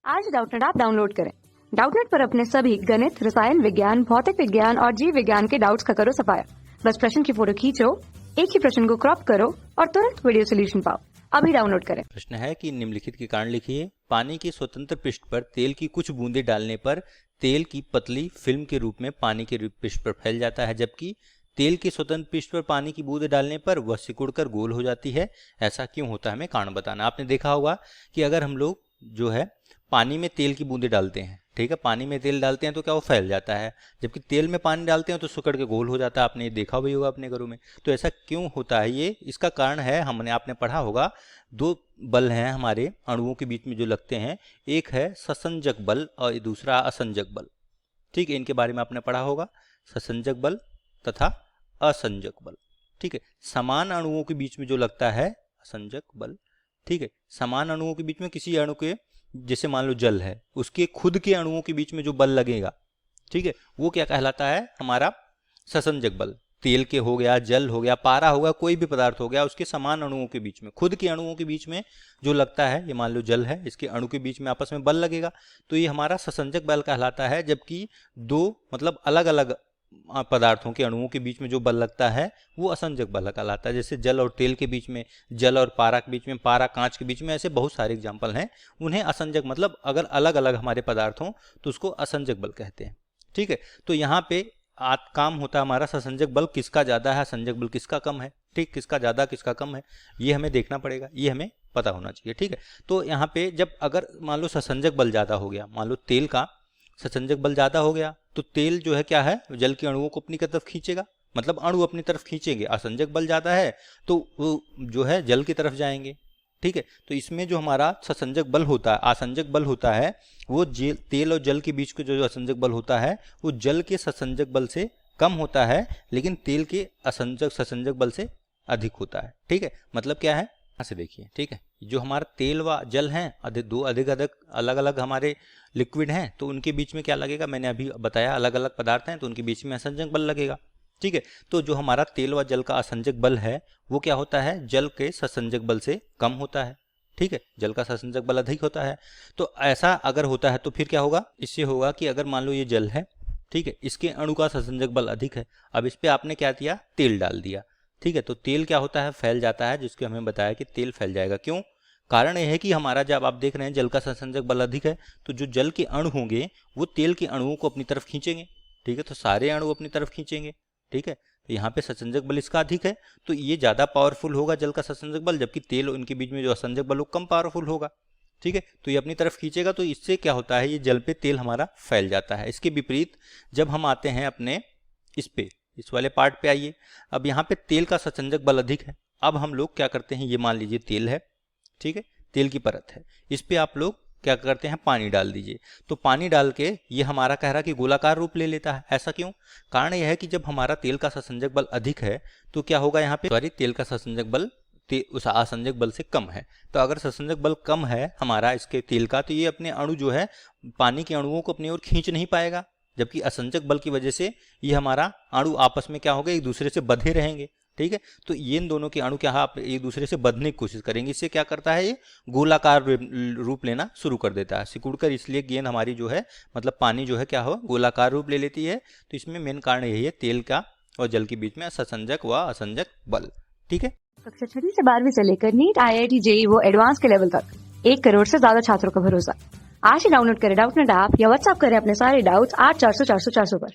आज Doubtnut app download करें। Doubtnut पर अपने सभी गणित, रसायन विज्ञान, भौतिक विज्ञान और जीव विज्ञान के डाउट्स का करो सफाया। बस प्रश्न की फोटो खींचो, एक ही प्रश्न को क्रॉप करो और तुरंत वीडियो सोल्यूशन पाओ। अभी डाउनलोड करें। प्रश्न है कि निम्नलिखित के कारण लिखिए। पानी के स्वतंत्र पृष्ठ पर तेल की कुछ बूंदें डालने पर तेल की पतली फिल्म के रूप में पानी के पृष्ठ पर फैल जाता है, जबकि तेल के स्वतंत्र पृष्ठ पर पानी की बूंदें डालने पर वह सिकुड़कर गोल हो जाती है। ऐसा क्यों होता है, हमें कारण बताना। आपने देखा होगा कि अगर हम लोग जो है पानी में तेल की बूंदें डालते हैं, ठीक है, पानी में तेल डालते हैं तो क्या वो फैल जाता है, जबकि तेल में पानी डालते हैं तो सिकुड़ के गोल हो जाता है। आपने देखा भी होगा अपने घरों में। तो ऐसा क्यों होता है, ये इसका कारण है, आपने पढ़ा होगा, दो बल हैं हमारे अणुओं के बीच में जो लगते हैं। एक है ससंजक बल और दूसरा असंजक बल। ठीक है, इनके बारे में आपने पढ़ा होगा, ससंजक बल तथा असंजक बल। ठीक है, समान अणुओं के बीच में जो लगता है असंजक बल। ठीक है, समान अणुओं के बीच में किसी अणु के, जैसे मान लो जल है, उसके खुद के अणुओं के बीच में जो बल लगेगा, ठीक है, वो क्या कहलाता है, हमारा ससंजक बल। तेल के हो गया, जल हो गया, पारा हो गया, कोई भी पदार्थ हो गया, उसके समान अणुओं के बीच में, खुद के अणुओं के बीच में जो लगता है, ये मान लो जल है, इसके अणु के बीच में आपस में बल लगेगा, तो ये हमारा ससंजक बल कहलाता है। जबकि दो मतलब अलग अलग पदार्थों के अणुओं के बीच में जो बल लगता है वो असंजक बल कहलाता है। जैसे जल और तेल के बीच में, जल और पारा के बीच में, पारा कांच के बीच में, ऐसे बहुत सारे एग्जाम्पल हैं। उन्हें असंजक मतलब अगर अलग अलग हमारे पदार्थ हों तो उसको असंजक बल कहते हैं। ठीक है, तो यहाँ पे काम होता है हमारा ससंजक बल किसका ज्यादा है, असंजक बल किसका कम है। ठीक, किसका ज्यादा किसका कम है, ये हमें देखना पड़ेगा, ये हमें पता होना चाहिए। ठीक है, तो यहाँ पे जब अगर मान लो ससंजक बल ज्यादा हो गया, मान लो तेल का ससंजक बल ज्यादा हो गया, तो तेल जो है क्या है, जल के अणुओं को अपनी तरफ खींचेगा, मतलब अणु अपनी तरफ खींचेंगे। असंजक बल ज्यादा है तो वो जो है जल की तरफ जाएंगे। ठीक है, तो इसमें जो हमारा ससंजक बल होता है, असंजक बल होता है, वो तेल और जल के बीच का जो असंजक बल होता है वो जल के ससंजक बल से कम होता है, लेकिन तेल के ससंजक बल से अधिक होता है। ठीक है, मतलब क्या है, यहाँ से देखिए। ठीक है, जो हमारा तेल व जल हैं, दो अधिक अधिक अलग अलग हमारे लिक्विड हैं, तो उनके बीच में क्या लगेगा, मैंने अभी बताया, अलग अलग पदार्थ हैं तो उनके बीच में असंजक बल लगेगा। ठीक है, तो जो हमारा तेल व जल का असंजक बल है वो क्या होता है, जल के ससंजक बल से कम होता है। ठीक है, जल का ससंजक बल अधिक होता है। तो ऐसा अगर होता है तो फिर क्या होगा, इससे होगा कि अगर मान लो ये जल है, ठीक है, इसके अणु का ससंजक बल अधिक है। अब इस पे आपने क्या दिया, तेल डाल दिया। ठीक है, तो तेल क्या होता है, फैल जाता है, जिसके हमें बताया कि तेल फैल जाएगा। क्यों, कारण यह है कि हमारा, जब आप देख रहे हैं जल का ससंजक बल अधिक है, तो जो जल के अणु होंगे वो तेल के अणुओं को अपनी तरफ खींचेंगे। ठीक है, तो सारे अणु अपनी तरफ खींचेंगे। ठीक है, तो यहाँ पे ससंजक बल इसका अधिक है, तो ये ज्यादा पावरफुल होगा जल का ससंजक बल, जबकि तेल उनके बीच में जो असंजक बल वो कम पावरफुल होगा। ठीक है, तो ये अपनी तरफ खींचेगा, तो इससे क्या होता है, ये जल पे तेल हमारा फैल जाता है। इसके विपरीत जब हम आते हैं अपने इस वाले पार्ट पे आइए। अब यहाँ पे तेल का ससंजक बल अधिक है। अब हम लोग क्या करते हैं, ये मान लीजिए तेल है, ठीक है, तेल की परत है, इस पे आप लोग क्या करते हैं, पानी डाल दीजिए। तो पानी डाल के ये हमारा कह रहा कि गोलाकार रूप ले लेता है। ऐसा क्यों, कारण यह है कि जब हमारा तेल का ससंजक बल अधिक है तो क्या होगा, यहाँ पे सॉरी, तेल का ससंजक बल उस असंजक बल से कम है। तो अगर ससंजक बल कम है हमारा इसके तेल का, तो ये अपने अणु जो है, पानी के अणुओं को अपनी ओर खींच नहीं पाएगा, जबकि असंजक बल की वजह से ये हमारा अणु आपस में क्या होगा, एक दूसरे से बंधे रहेंगे। ठीक है, तो ये इन दोनों के अणु क्या है, एक दूसरे से बंधने की कोशिश करेंगे। इससे क्या करता है, ये गोलाकार रूप लेना शुरू कर देता है, सिकुड़कर। इसलिए गेंद हमारी जो है, मतलब पानी जो है क्या हो, गोलाकार रूप ले लेती है। तो इसमें मेन कारण यही है, तेल का और जल के बीच में ससंजक व असंजक बल। ठीक है, कक्षा 6 से 12वीं से लेकर नीट, IIT, JEE वो एडवांस के लेवल तक 1 करोड़ से ज्यादा छात्रों का भरोसा। आज ही डाउनलोड करें डाउटनेट ऐप या व्हाट्सएप करें अपने सारे डाउट्स 8400 400 400 पर।